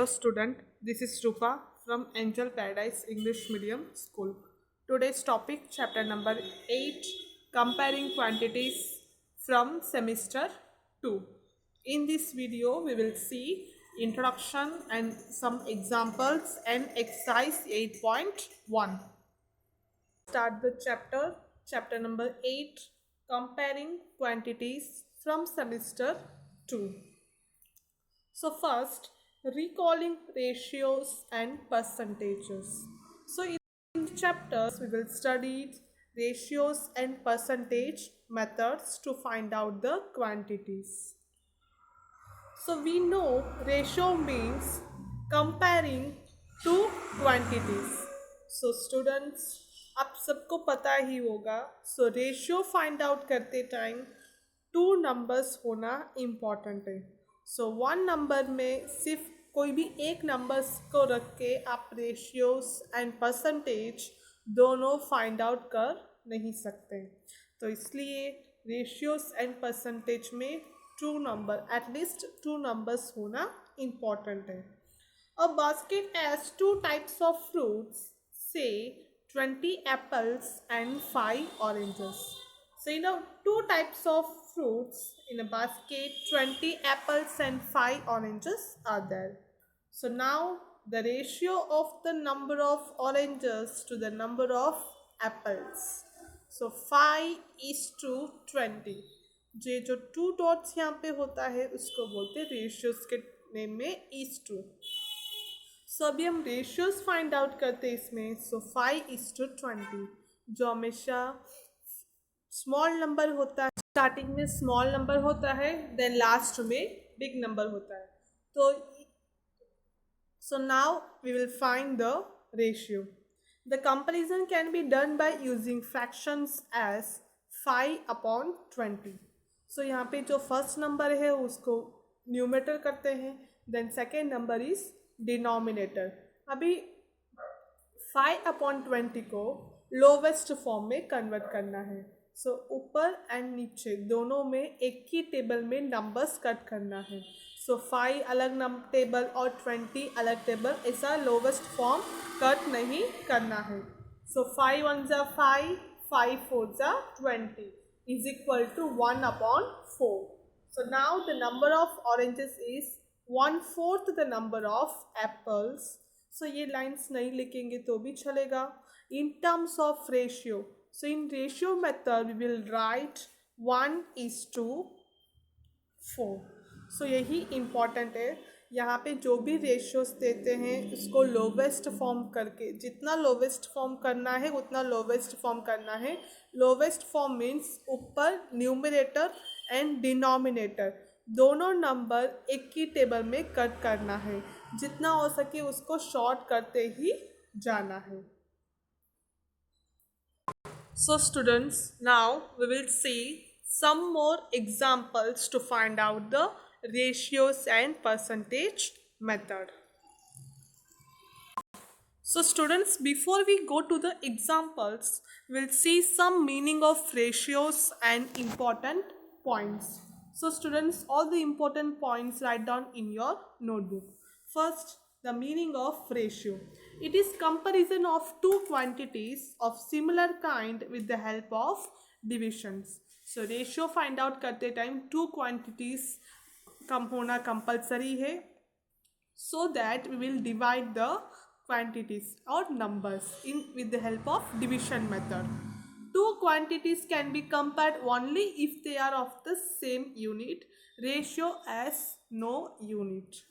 student. This is Rupa from Angel Paradise English Medium School. Today's topic, chapter number 8, comparing quantities from semester 2. In this video, we will see introduction and some examples and exercise 8.1. Start the chapter number 8, comparing quantities from semester 2. So first, recalling ratios and percentages. So in the chapters, we will study ratios and percentage methods to find out the quantities. So we know ratio means comparing two quantities. So students, आप सबको पता ही होगा. So ratio find out करते time two numbers होना important है. So one number में सिर्फ कोई भी एक नंबर्स को रख के आप रेशियोज एंड परसेंटेज दोनों फाइंड आउट कर नहीं सकते. तो इसलिए रेशियोज एंड परसेंटेज में two number, at least two numbers होना इम्पॉर्टेंट है. A basket has two types of fruits, say 20 apples and 5 oranges. So you know, two types of fruits in a basket, 20 apples and 5 oranges are there. So now the ratio of the number of oranges to the number of apples. So 5:20. जो to dots यहाँ पे होता है उसको बोलते हैं ratios के name में इज टू. सो अभी हम रेशियोज फाइंड आउट करते हैं इसमें. सो 5:20 जो हमेशा स्मॉल नंबर होता है, स्टार्टिंग में स्मॉल नंबर होता है, देन लास्ट में बिग नंबर होता है. तो so now we will find the ratio. The comparison can be done by using fractions as 5/20. So यहाँ पे जो फर्स्ट नंबर है उसको न्यूमरेटर करते हैं, then second number is denominator. अभी 5/20 को लोवेस्ट फॉर्म में कन्वर्ट करना है. सो ऊपर एंड नीचे दोनों में एक ही टेबल में नंबर्स कट करना है. सो 5 अलग टेबल और 20 अलग टेबल, ऐसा लोवेस्ट फॉर्म कट नहीं करना है. सो 5 1 जा 5, 5 4 जा 20 is equal to 1/4. So now the number of oranges is 1/4 the number of apples. So ये लाइन्स नहीं लिखेंगे तो भी चलेगा. In terms of ratio, so in ratio method we will write 1:4. so यही important है. यहाँ पे जो भी रेशियोज देते हैं उसको लोवेस्ट फॉर्म करके, जितना लोवेस्ट फॉर्म करना है उतना लोवेस्ट फॉर्म करना है. लोवेस्ट फॉर्म मीन्स ऊपर न्यूमरेटर एंड डिनोमिनेटर दोनों नंबर एक ही टेबल में कट करना है. जितना हो सके उसको शॉर्ट करते ही जाना है. So students, now we will see some more examples to find out the ratios and percentage method. So students, before we go to the examples, we'll see some meaning of ratios and important points. So students, all the important points write down in your notebook. First, the meaning of ratio. It is comparison of two quantities of similar kind with the help of divisions. So ratio find out करते time two quantities कम होना compulsory है, so that we will divide the quantities or numbers in with the help of division method. Two quantities can be compared only if they are of the same unit. Ratio as no unit.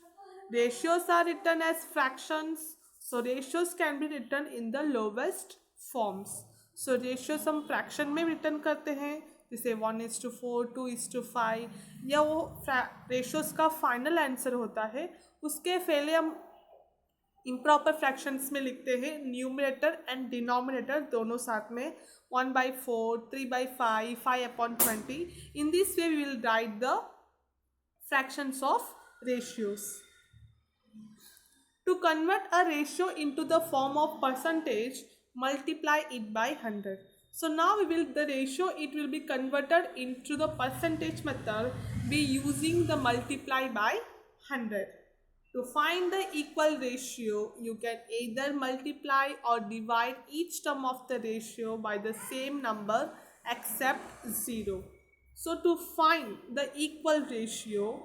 Ratios are written as fractions. So ratios can be written in the lowest forms. So ratios हम fraction में written करते हैं, जैसे 1:4, 2:5, या वो ratios का final answer होता है. उसके पहले हम improper fractions में लिखते हैं न्यूमरेटर एंड डिनोमिनेटर दोनों साथ में, 1/4, 3/5, 5/20. In this way we will write the fractions of ratios. To convert a ratio into the form of percentage, multiply it by 100. So now the ratio, it will be converted into the percentage method, be using the multiply by 100. To find the equal ratio, you can either multiply or divide each term of the ratio by the same number except 0. So to find the equal ratio,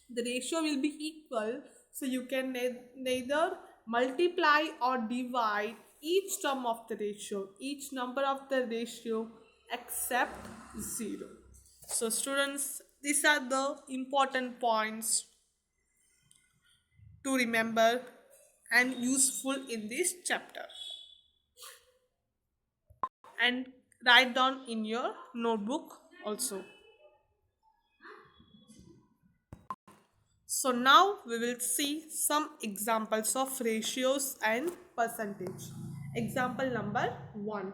the ratio will be equal, so you can neither multiply or divide each term of the ratio, each number of the ratio except 0. So students, these are the important points to remember and useful in this chapter, and write down in your notebook also. So now we will see some examples of ratios and percentage. Example number 1.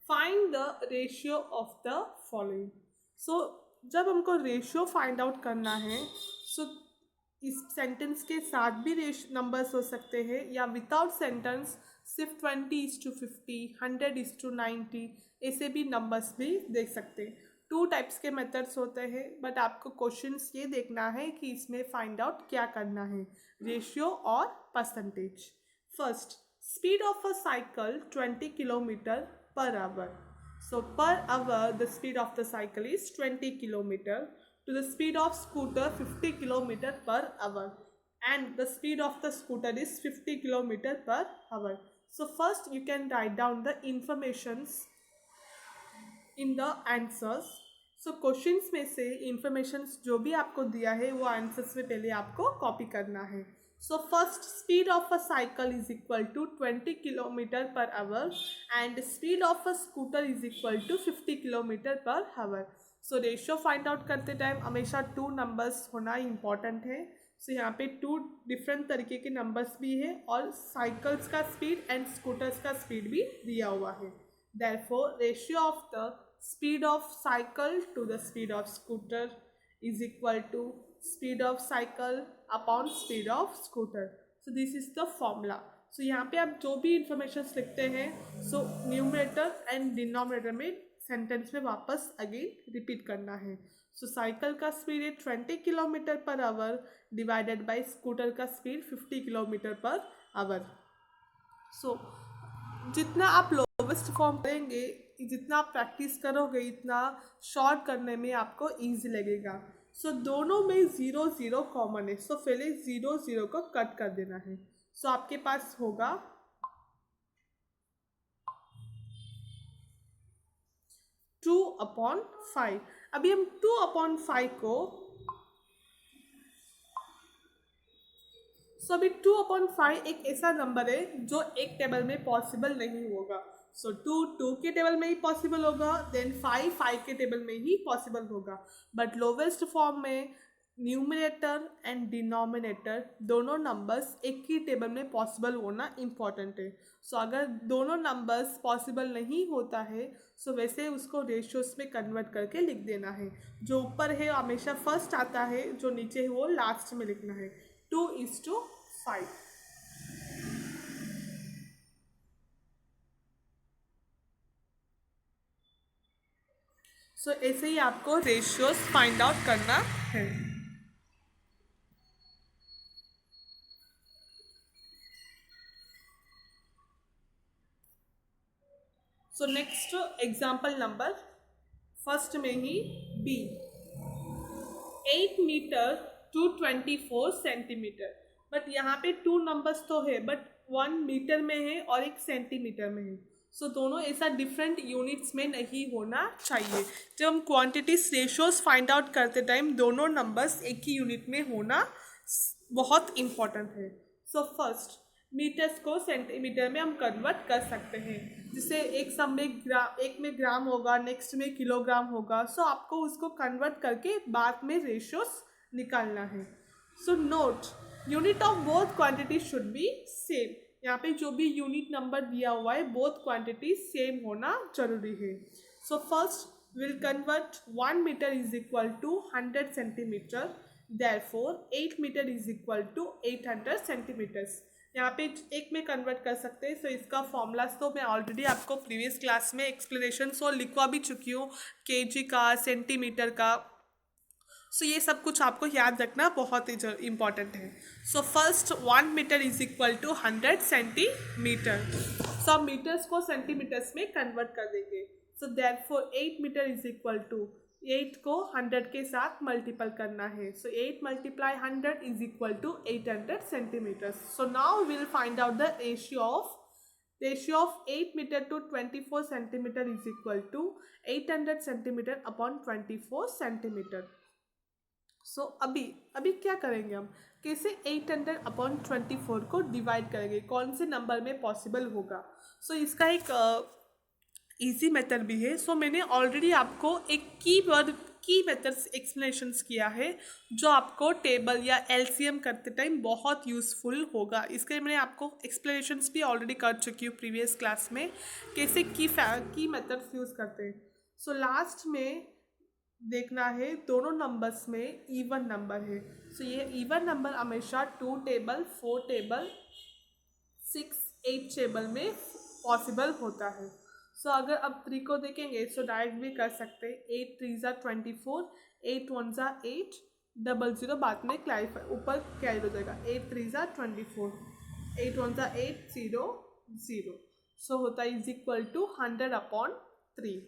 Find the ratio of the following. So जब हमको ratio find out करना है, सो इस sentence के साथ भी numbers हो सकते हैं या विदाउट सेंटेंस सिर्फ 20:50, 100:90 ऐसे भी नंबर्स भी देख सकते हैं. 2 टाइप्स के मेथड्स होते हैं, बट आपको क्वेश्चंस ये देखना है कि इसमें फाइंड आउट क्या करना है, रेशियो और percentage. First, speed of a cycle 20 kilometre per hour. So per hour the speed of the cycle is 20 kilometer to the speed of scooter 50 kilometer per hour, and the speed of the scooter is 50 kilometer per hour. So first you can write down the informations in the answers. So questions में से informations जो भी आपको दिया है वो answers में पहले आपको copy करना है. So first, speed of a cycle is equal to 20 kilometer per hour and speed of a scooter is equal to 50 kilometer per hour. So ratio find out करते टाइम हमेशा 2 numbers होना important है. So यहाँ पे 2 different तरीके के numbers भी है और cycles का speed and scooters का speed भी दिया हुआ है. Therefore, ratio of the speed of cycle to the speed of scooter is equal to speed of cycle upon speed of scooter. So this is the formula. So यहाँ पे आप जो भी information लिखते हैं, so numerator and denominator में sentence में वापस again repeat करना है. So cycle का speed है 20 kilometre per hour divided by scooter का speed 50 kilometre per hour. So जितना आप लोवेस्ट फॉर्म करेंगे, जितना आप प्रैक्टिस करोगे, इतना शॉर्ट करने में आपको ईजी लगेगा. सो दोनों में 0 0 कॉमन है, सो पहले 0 0 को कट कर देना है. सो आपके पास होगा 2/5. अभी हम 2/5 को अभी 2/5 एक ऐसा नंबर है जो एक टेबल में पॉसिबल नहीं होगा. सो 2 के टेबल में ही पॉसिबल होगा, देन 5 के टेबल में ही पॉसिबल होगा. बट लोवेस्ट फॉर्म में न्यूमरेटर एंड डिनोमिनेटर दोनों नंबर्स एक ही टेबल में पॉसिबल होना इम्पॉर्टेंट है. सो अगर दोनों नंबर्स पॉसिबल नहीं होता है, सो वैसे उसको रेशियोज में कन्वर्ट करके लिख देना है. जो ऊपर है हमेशा फर्स्ट आता है, जो नीचे है वो लास्ट में लिखना है. 2:5. सो ऐसे ही आपको रेशियोज फाइंड आउट करना है. So next example number first में ही B. 8 metre to 24 centimetre. But यहाँ पे 2 नंबर्स तो है, बट 1 मीटर में है और 1 सेंटीमीटर में है. सो दोनों ऐसा डिफरेंट यूनिट्स में नहीं होना चाहिए. जब हम क्वांटिटीज रेशियोज फाइंड आउट करते टाइम दोनों नंबर्स एक ही यूनिट में होना बहुत इम्पॉर्टेंट है. सो फर्स्ट, मीटर्स को सेंटीमीटर में हम कन्वर्ट कर सकते हैं. जिसे एक में ग्राम होगा, नेक्स्ट में किलोग्राम होगा. सो आपको उसको कन्वर्ट करके बाद में रेशियोज निकालना है. So note, unit of both quantity should be same. यहाँ पे जो भी यूनिट नंबर दिया हुआ है, बोथ क्वांटिटी सेम होना जरूरी है. So first will convert 1 metre is equal to 100 centimetre. Therefore 8 metre is equal to 800 centimetres. यहाँ पे एक में कन्वर्ट कर सकते हैं. सो इसका फॉर्मूलाज तो मैं ऑलरेडी आपको प्रीवियस क्लास में एक्सप्लेनेशन लिखवा भी चुकी हूँ, केजी का, सेंटीमीटर का. सो ये सब कुछ आपको याद रखना बहुत ही इम्पॉर्टेंट है. So first 1 metre is equal to 100 centimetre. So हम मीटर्स को सेंटीमीटर्स में कन्वर्ट कर देंगे. So therefore 8 metre is equal to 8 को 100 के साथ मल्टीपल करना है. So 8 multiply 100 is equal to 800 centimetres. So now will find out the ratio of 8 meter to 24 centimeter is equal to 800 centimeter upon 24 centimeter. सो अभी क्या करेंगे हम, कैसे 800 अपॉन 24 को डिवाइड करेंगे, कौन से नंबर में पॉसिबल होगा. सो इसका एक इजी मेथड भी है. सो मैंने ऑलरेडी आपको एक की मेथड्स एक्सप्लेनेशंस किया है जो आपको टेबल या एलसीएम करते टाइम बहुत यूज़फुल होगा. इसके लिए मैंने आपको एक्सप्लेनेशंस भी ऑलरेडी कर चुकी हूँ प्रीवियस क्लास में, कैसे की मेथड्स यूज़ करते हैं. सो लास्ट में देखना है दोनों नंबर्स में इवन नंबर है. सो ये इवन नंबर हमेशा 2 टेबल 4 टेबल 6 8 टेबल में पॉसिबल होता है. सो अगर अब 3 को देखेंगे सो डायरेक्ट भी कर सकते हैं. 8 3 ज़ा 24, 8 1 ज़ा 8, 00 बाद में क्लैरिफाई ऊपर कैरी हो जाएगा. 8 3 ज़ा 24, 8 1 ज़ा 8 0 0. सो होता है is equal to 100 upon 3.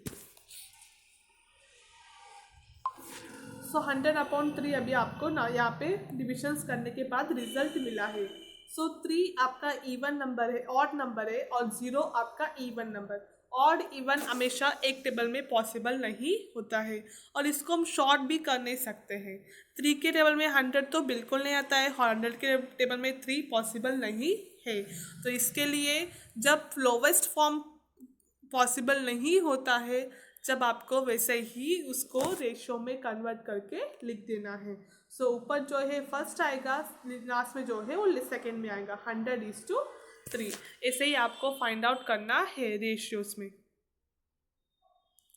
So 100 upon 3 अभी आपको ना यहाँ पे डिविजन्स करने के बाद रिजल्ट मिला है. सो 3 आपका इवन नंबर है, ऑड नंबर है, और 0 आपका इवन नंबर. ऑड इवन हमेशा एक टेबल में पॉसिबल नहीं होता है, और इसको हम शॉर्ट भी कर नहीं सकते हैं. 3 के टेबल में 100 तो बिल्कुल नहीं आता है, 100 के टेबल में 3 पॉसिबल नहीं है. तो इसके लिए जब लोवेस्ट फॉर्म पॉसिबल नहीं होता है, जब आपको वैसे ही उसको रेशियो में कन्वर्ट करके लिख देना है. सो ऊपर जो है फर्स्ट आएगा, लास्ट में जो है वो सेकेंड में आएगा. 100:3 ऐसे ही आपको फाइंड आउट करना है रेशियोज में.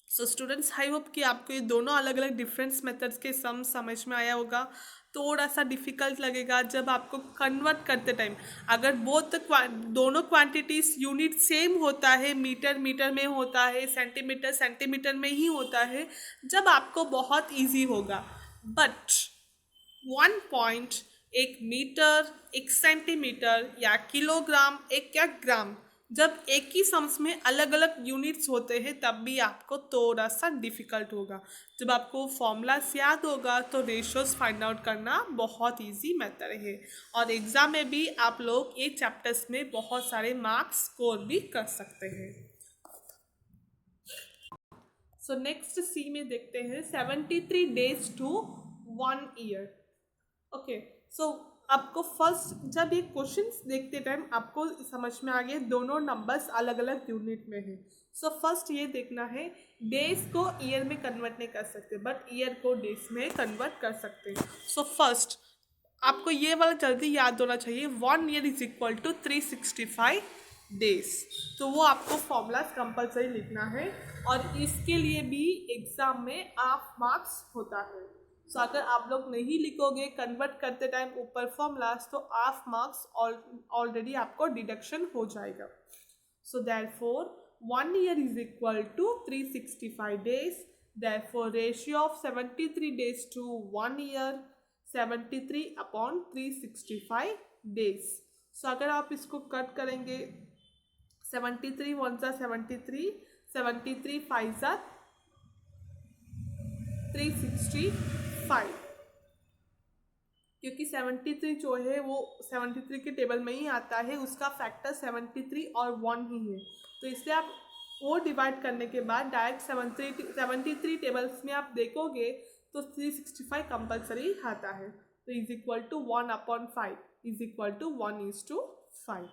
सो स्टूडेंट्स, आई होप कि आपको ये दोनों अलग अलग डिफरेंस मेथड्स के सम समझ में आया होगा. थोड़ा सा डिफ़िकल्ट लगेगा जब आपको कन्वर्ट करते टाइम, अगर दोनों क्वांटिटीज़ यूनिट सेम होता है, मीटर मीटर में होता है, सेंटीमीटर सेंटीमीटर में ही होता है, जब आपको बहुत इजी होगा. बट 1 पॉइंट, एक मीटर, एक सेंटीमीटर, या किलोग्राम, एक या ग्राम, जब एक ही सम्स में अलग अलग यूनिट्स होते हैं तब भी आपको थोड़ा सा डिफ़िकल्ट होगा. जब आपको फॉर्मूलास याद होगा तो रेशियोज फाइंड आउट करना बहुत इजी मेथड है, और एग्ज़ाम में भी आप लोग ये चैप्टर्स में बहुत सारे मार्क्स स्कोर भी कर सकते हैं. सो नेक्स्ट सी में देखते हैं 73 days to 1 year. ओके, सो आपको फर्स्ट जब ये क्वेश्चंस देखते टाइम आपको समझ में आ गया दोनों नंबर्स अलग अलग यूनिट में है. सो फर्स्ट ये देखना है, डेज को ईयर में कन्वर्ट नहीं कर सकते, बट ईयर को डेज में कन्वर्ट कर सकते हैं. सो फर्स्ट आपको ये वाला जल्दी याद होना चाहिए, 1 year is equal to 365 days. तो वो आपको फॉर्मूलाज कंपलसरी लिखना है, और इसके लिए भी एग्जाम में हाफ मार्क्स होता है. सो अगर आप लोग नहीं लिखोगे कन्वर्ट करते टाइम ऊपर फॉर्मूलाज तो हाफ मार्क्स ऑलरेडी आपको डिडक्शन हो जाएगा. So therefore 1 year is equal to 365 days. Therefore ratio of 73 days to 1 year 73 upon 365 days. सो अगर आप इसको कट करेंगे 73 1 सा 73, 73 5 सा 365, क्योंकि 73 जो है वो 73 के टेबल में ही आता है, उसका फैक्टर 73 और 1 ही है. तो इसलिए आप वो डिवाइड करने के बाद डायरेक्ट 73 टेबल्स में आप देखोगे तो 365 कंपलसरी आता है. तो is equal to 1/5 is equal to 1:5.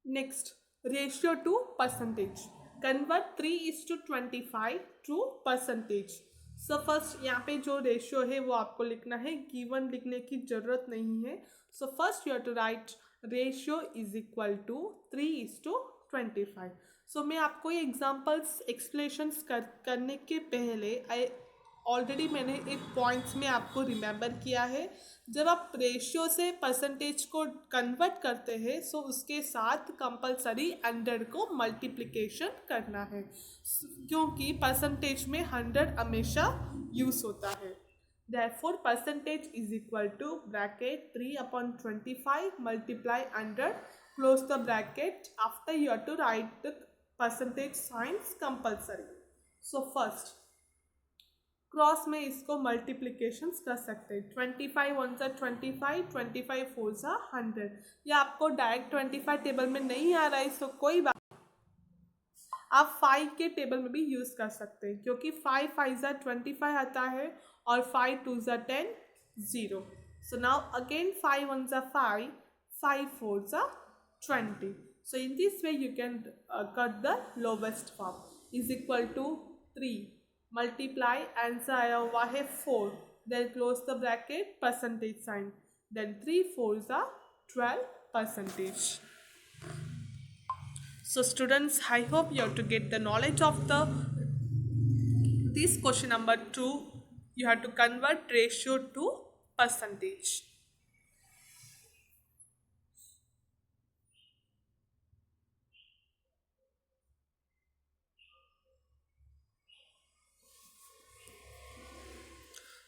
Next, ratio to percentage. Convert 3:25 to percentage. So first यहाँ पे जो रेशियो है वो आपको लिखना है, गिवन लिखने की ज़रूरत नहीं है. So first you have to write ratio is equal to 3:25. So मैं आपको ये एग्जाम्पल्स एक्सप्लेनेशंस करने के पहले ऑलरेडी मैंने एक पॉइंट्स में आपको रिमेंबर किया है, जब आप रेशियो से परसेंटेज को कन्वर्ट करते हैं सो उसके साथ कंपलसरी 100 को मल्टीप्लिकेशन करना है, क्योंकि परसेंटेज में 100 हमेशा यूज होता है। Therefore, percentage is equal to bracket 3/25 multiply 100, close the bracket. After you have to write the percentage signs compulsory. So first, cross में इसको मल्टीप्लिकेशंस कर सकते हैं। 25 वन सा 25, 25 फोर सा 100। या आपको डायरेक्ट 25 टेबल में नहीं आ रहा है सो कोई बात, आप 5 के टेबल में भी यूज़ कर सकते हैं, क्योंकि 5 5 ज़ा 25 आता है और 5 2 ज़ा 10 0। सो नाउ अगेन 5 1 ज़ा 5, 5 4 ज़ा 20। So in this way you can cut the lowest form is equal to 3 multiply, answer आया हुआ है 4, then close the bracket, percentage sign, then 3 4 ज़ा 12%. So students, I hope you have to get the knowledge of this question number 2. You have to convert ratio to percentage.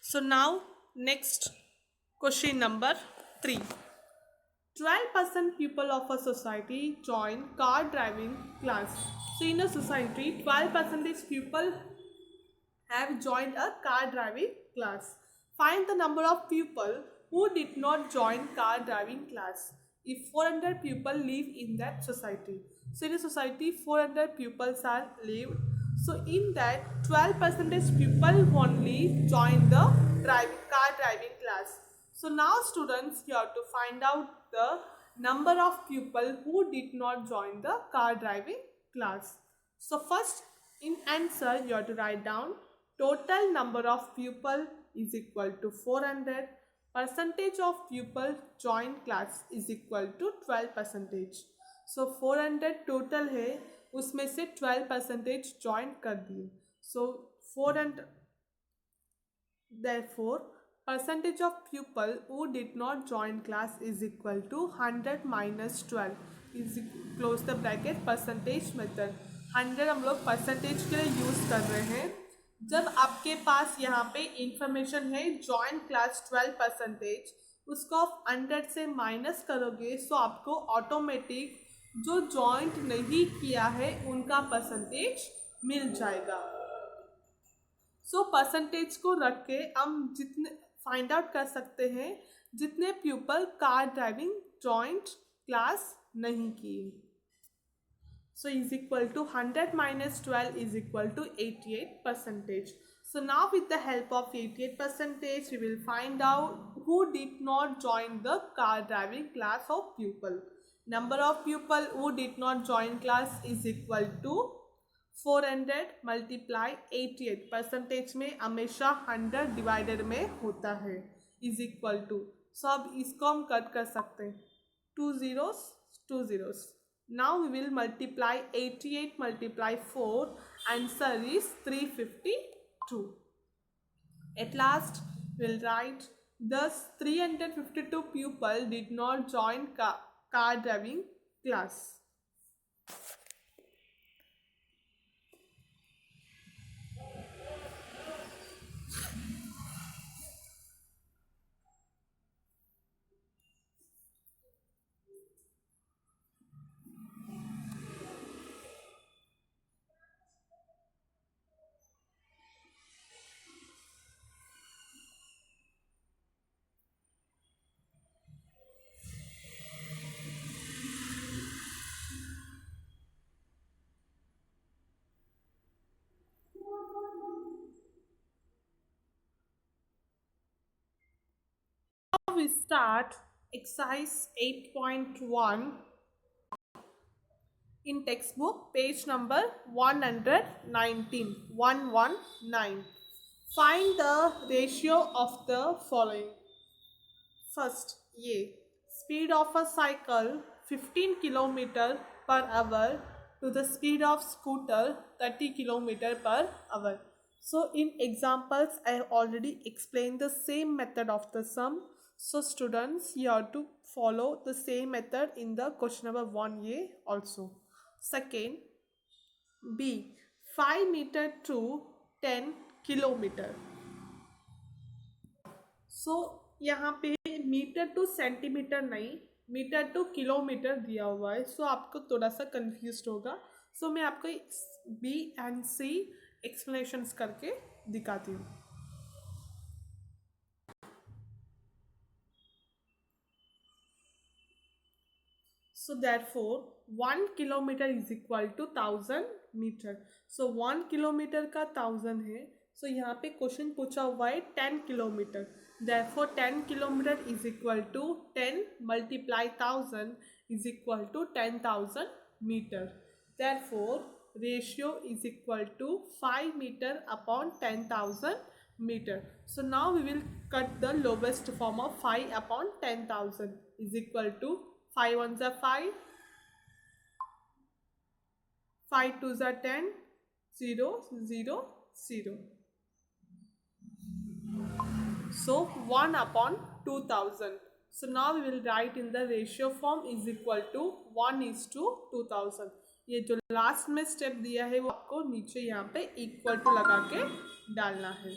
So now next question number 3. 12% people of a society join car driving class. So in a society, 12% people have joined a car driving class. Find the number of people who did not join car driving class if 400 people live in that society. So in a society, 400 pupils are lived. So in that, 12% people only join the car driving class. So now students, you have to find out the number of people who did not join the car driving class. So first in answer, you have to write down total number of people is equal to 400. Percentage of people join class is equal to 12%. So 400 total है, उसमें से 12% join कर दिए. So 400, therefore percentage of people who did not join class is equal to 100 minus 12 is close the bracket, percentage method. 100 हम लोग percentage के लिए use कर रहे हैं। जब आपके पास यहाँ पे इंफॉर्मेशन है जॉइन क्लास 12%, उसको आप 100 से माइनस करोगे सो आपको ऑटोमेटिक जो जॉइंट नहीं किया है उनका परसेंटेज मिल जाएगा। सो परसेंटेज को रख के हम जितने फाइंड आउट कर सकते हैं जितने people car driving joint class नहीं किए। So is equal to 100 minus 12 is equal to 88%. So now with the help of 88%, we will find out who did not join the car driving class of pupil. Number of people who did not join class is equal to 400 multiply 88, percentage में हमेशा 100 divided में होता है, is equal to, सो अब इसको हम cut कर सकते हैं, 2 zeros 2 zeros. Now we will multiply 88 multiply 4, answer is 352. At last we will write thus 352 people did not join car driving class. We start exercise 8.1 in textbook page number 119. 119. Find the ratio of the following. First, ये speed of a cycle 15 km per hour to the speed of scooter 30 km per hour. So in examples I have already explained the same method of the sum. So students, you have to follow the same method in the question number 1a also. Second, B, 5 meter to 10 kilometer. सो यहाँ पे metre two centimetre नहीं, metre two kilometre दिया हुआ है. सो आपको थोड़ा सा confuse होगा. सो मैं आपको बी एंड सी एक्सप्लेनेशंस करके दिखाती हूँ. So therefore 1 kilometer is equal to 1000 metre. So 1 kilometre का 1000 है. सो यहाँ पे क्वेश्चन पूछा हुआ है 10 kilometre. therefore 10 kilometer is equal to 10 multiply 1000 is equal to 10,000 meter. therefore ratio is equal to 5 meter upon 10,000 meter. So now we will cut the lowest form of 5 upon 10,000 is equal to 5 ones are 5, 5 twos are 10, 0, 0, 0. So 1 upon 2000. So now we will write in the ratio form is equal to 1:2000. ये जो last में step दिया है वो आपको नीचे यहाँ पे इक्वल टू लगा के डालना है.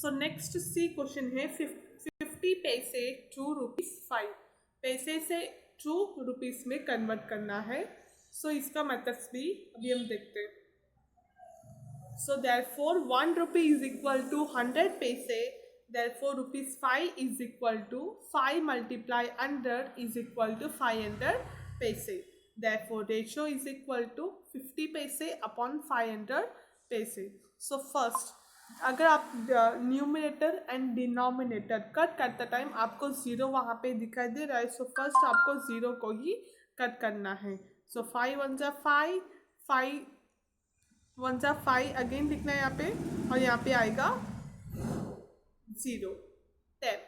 सो नेक्स्ट सी क्वेश्चन है 50 पैसे टू रुपीज़ 5 पैसे से 2 रुपीज़ में कन्वर्ट करना है. सो इसका मेथड्स भी अभी हम देखते हैं. So therefore 1 rupee is equal to 100 paise. Therefore rupees 5 is equal to 5 multiply 100 is equal to 500 paise. Therefore ratio is equal to 50 paise upon 500 paise. So first, अगर आप न्यूमिनेटर एंड डिनोमिनेटर कट करते टाइम आपको ज़ीरो वहाँ पे दिखाई दे रहा है. सो फर्स्ट आपको ज़ीरो को ही कट करना है. सो 5 वन जा 5, 5 वन जा 5 अगेन लिखना है यहाँ पे, और यहाँ पे आएगा 0. 10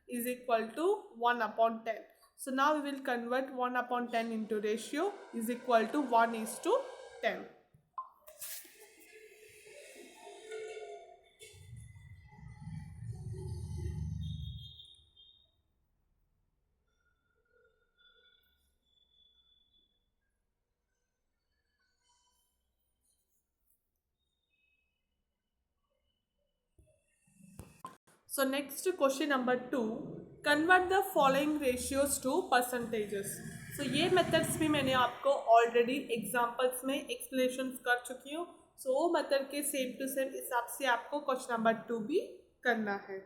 is equal to 1 upon 10. So now we will convert 1 upon 10 into ratio is equal to 1:10. So next question number 2, convert the following ratios to percentages. So ये methods भी मैंने आपको already examples में explanations कर चुकी हूँ. So वो method के same to same हिसाब से आपको question number 2 भी करना है.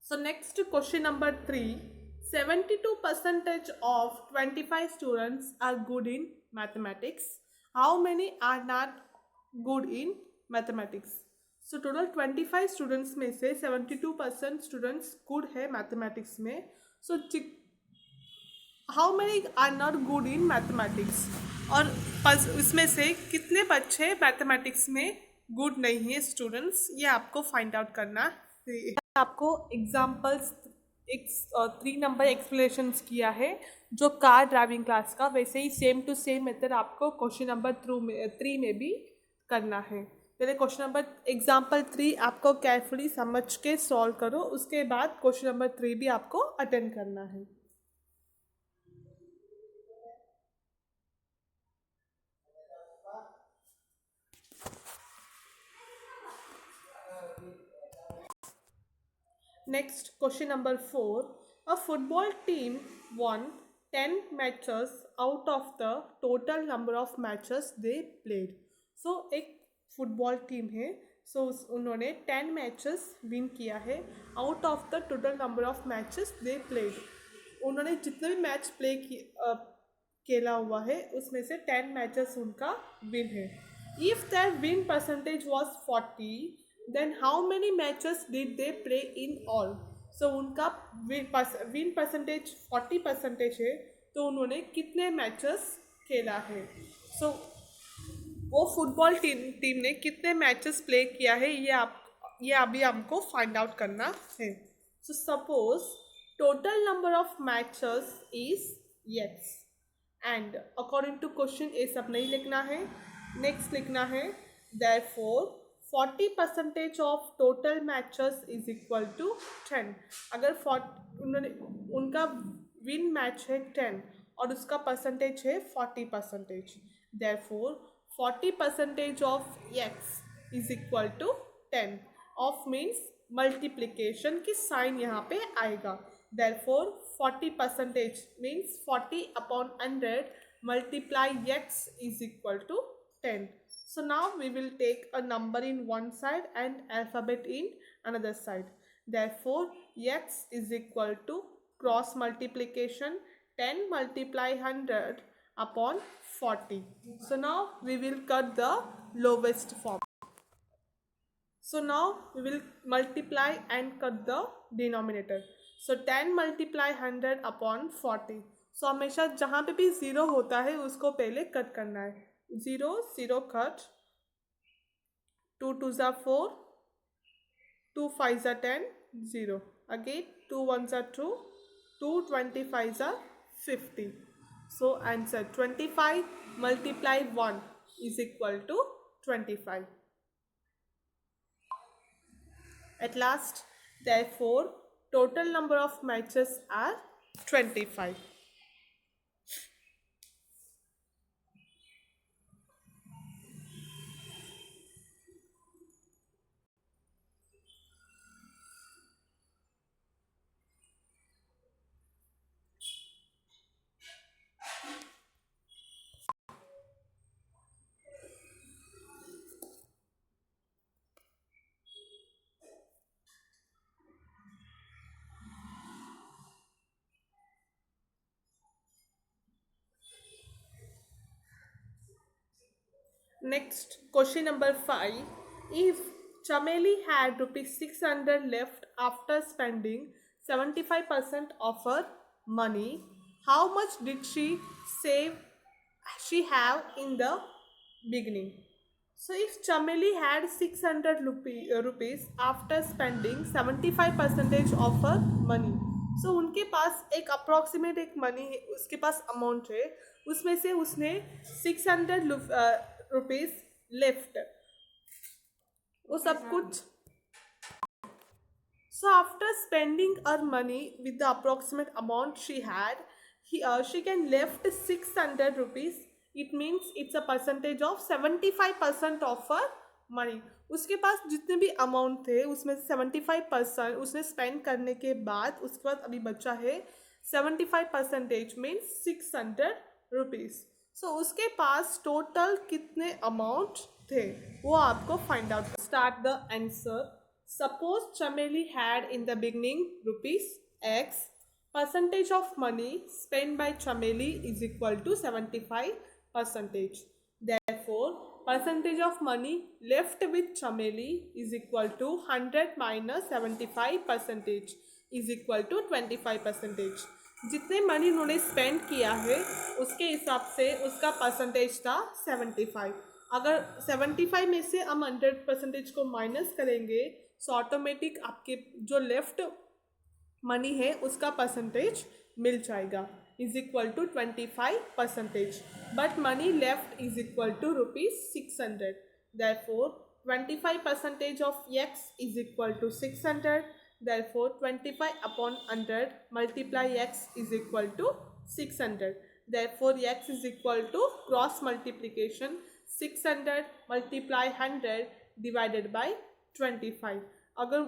So next question number 3, 72% of 25 students are good in mathematics. How many are not good in mathematics? So total 25 students में से 72% students good है mathematics में. So how many are not good in mathematics? और इसमें से कितने बच्चे mathematics में good नहीं है students, ये आपको find out करना है. आपको एग्जाम्पल्स 3 नंबर एक्सप्लेनेशंस किया है जो कार ड्राइविंग क्लास का, वैसे ही सेम टू सेम मेथड आपको क्वेश्चन नंबर 3 में भी करना है. पहले क्वेश्चन नंबर एग्जाम्पल 3 आपको केयरफुली समझ के सॉल्व करो, उसके बाद क्वेश्चन नंबर 3 भी आपको अटेंड करना है. Next, question number 4. A football team won 10 matches out of the total number of matches they played. So, एक फुटबॉल टीम है. सो उन्होंने 10 मैचेस विन किया है out of the total number of matches they played. उन्होंने जितने भी match play खेला हुआ है उसमें से 10 मैचेस उनका विन है. If that win percentage was 40, then how many matches did they play in all. So उनका विन परसेंटेज 40% है, तो उन्होंने कितने मैचेस खेला है. सो वो फुटबॉल टीम ने कितने मैचेस प्ले किया है, ये अभी हमको फाइंड आउट करना है. So suppose total number of matches is yes, and according to question ये सब नहीं लिखना है. नेक्स्ट लिखना है therefore 40% of total matches is equal to 10. अगर उनका विन मैच है 10 और उसका परसेंटेज है 40%, therefore 40% of x is equal to 10. Of means multiplication की साइन यहाँ पे आएगा. therefore 40% means 40 upon 100 multiply x is equal to 10. So now we will take a number in one side and alphabet in another side. Therefore x is equal to cross multiplication 10 multiply 100 upon 40. So now we will cut the lowest form. So now we will multiply and cut the denominator. So 10 multiply 100 upon 40. So हमेशा जहाँ पे भी zero होता है उसको पहले cut करना है. ज़ीरो ज़ीरो कट, 2 2 ज़ा 4, 2 5 ज़ा 10, 0. Again 2 1 ज़ा 2, 2 25 ज़ा 50. So answer 25 multiply 1 is equal to 25. At last, therefore, total number of matches are 25. Next, question number 5. If Chameli had rupees 600 left after spending 75% of her money, how much did she have in the beginning? So if Chameli had 600 rupees after spending 75% of her money, so उनके पास एक approximate एक money उसके पास amount है, उसमें से उसने 600 rupees left, वो सब कुछ. So after spending her money with the approximate amount she had, she can left 600 rupees. It means it's a percentage of 75% of her money. उसके पास जितने भी अमाउंट थे उसमें से 75% उसने स्पेंड करने के बाद उसके बाद अभी बचा है 75% मीन्स 600 रुपीज़. सो उसके पास टोटल कितने अमाउंट थे वो आपको find out. Start the answer. Suppose Chameli had in the beginning rupees X. Percentage of money spent by Chameli is equal to 75%. Therefore, percentage of money left with Chameli is equal to 100 minus 75% is equal to 25%. जितने money उन्होंने spend किया है उसके हिसाब से उसका percentage था 75. अगर 75 में से हम 100% को माइनस करेंगे सो ऑटोमेटिक आपके जो लेफ्ट मनी है उसका परसेंटेज मिल जाएगा is equal to 25%. But money left is equal to rupees 600. therefore 25% of x is equal to 600. therefore 25 upon 100 multiply x is equal to 600. therefore x is equal to cross multiplication 600 multiply 100 divided by 25. अगर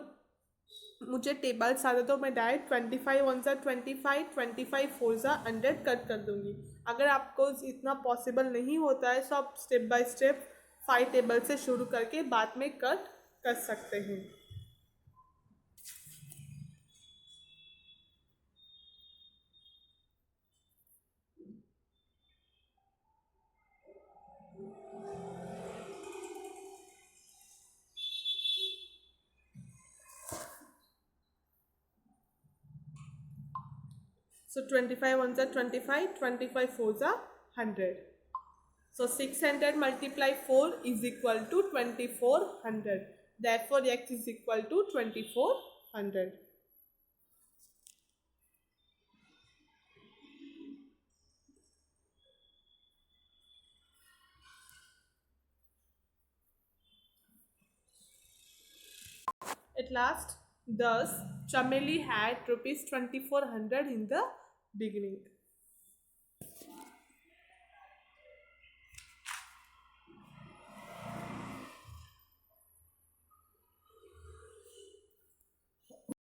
मुझे tables आते तो मैं direct 25 one ज़ा 25, 25 four ज़ा 100 cut कर दूंगी. अगर आपको इतना पॉसिबल नहीं होता है तो आप स्टेप बाय स्टेप 5 टेबल से शुरू करके बाद में कट कर सकते हैं. So 25 ones are 25, 25 fours are 100. So 600 multiply 4 is equal to 2400. Therefore x is equal to 2400. At last, thus Chameli had rupees 2400 in the beginning.